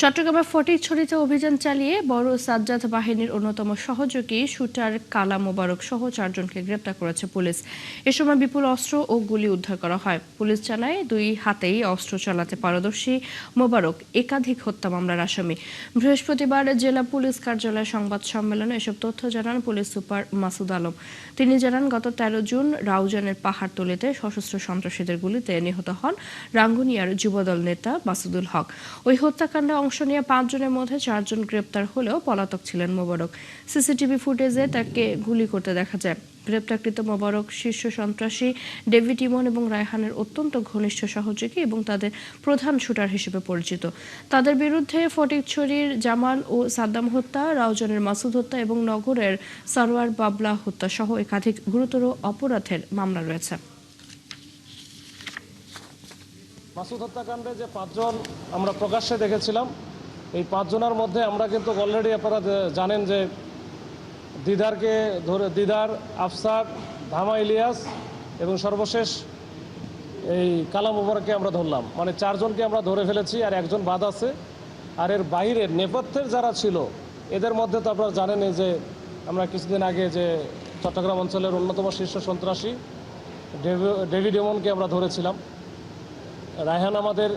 চট্টগ্রামের ফটিকছড়িতে অভিযান চালিয়ে বড় সাজ্জাদ বাহিনীর অন্যতম সহযোগী শুটার কালা মোবারক সহ 4 জনকে গ্রেপ্তার করেছে পুলিশ। এ সময় বিপুল অস্ত্র ও গুলি উদ্ধার করা হয়। পুলিশ জানায় 2 হাতেই অস্ত্র চালাতে পারদর্শী মোবারক একাধিক হত্যা মামলার আসামি। বৃহস্পতিবার জেলা পুলিশ কার্যালয়ে সংবাদ সম্মেলনে এসব তথ্য জানান পুলিশ সুপার মাসুদ আলম। তিনি জানান, গত 13 জুন রাউজানের পাহাড়তলীতে সশস্ত্র সন্ত্রাসীদের গুলিতে নিহত হন রাঙ্গুনিয়ার যুবদল নেতা মাসুদুল হক। ওই হত্যাকাণ্ডে অংশ নিয়ে 5 জনের মধ্যে 4 জন গ্রেপ্তার হলেও পলাতক ছিলেন মোবারক। সিসিটিভি ফুটেজে তাকে গুলি করতে দেখা যায়। গ্রেপ্তারকৃত মোবারক শীর্ষ সন্ত্রাসী ডেভিড ইমন এবং রায়হানের অত্যন্ত ঘনিষ্ঠ সহযোগী এবং তাদের প্রধান শুটার হিসেবে পরিচিত। তাদের বিরুদ্ধে ফটিকছড়ির জামাল ও সাদ্দাম হত্যা, রাউজানের মাসুদ হত্যা এবং নগরের সারোয়ার বাবলা হত্যা সহ একাধিক গুরুতর অপরাধের মামলা রয়েছে। মাসুদ হত্যাকাণ্ডে যে 5 জন আমরা প্রকাশ্যে দেখেছিলাম, এই 5 জনের মধ্যে আমরা কিন্তু অলরেডি আপনারা জানেন যে দিদার, আফসার, ধামা ইলিয়াস এবং সর্বশেষ এই কালা মোবারককে আমরা ধরলাম। মানে 4 জনকে আমরা ধরে ফেলেছি, আর 1 জন বাদ আছে। আর এর বাইরে নেপথ্যের যারা ছিল এদের মধ্যে তো আপনারা জানেন যে আমরা কিছুদিন আগে যে চট্টগ্রাম অঞ্চলের অন্যতম শীর্ষ সন্ত্রাসী ডেভিড ইমনকে আমরা ধরেছিলাম। রায়হান আমাদের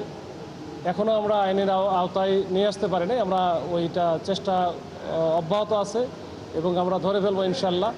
এখনও আমরা আইনের আওতায় নিয়ে আসতে পারিনি। আমরা ওইটা চেষ্টা অব্যাহত আছে এবং আমরা ধরে ফেলবো ইনশাল্লাহ।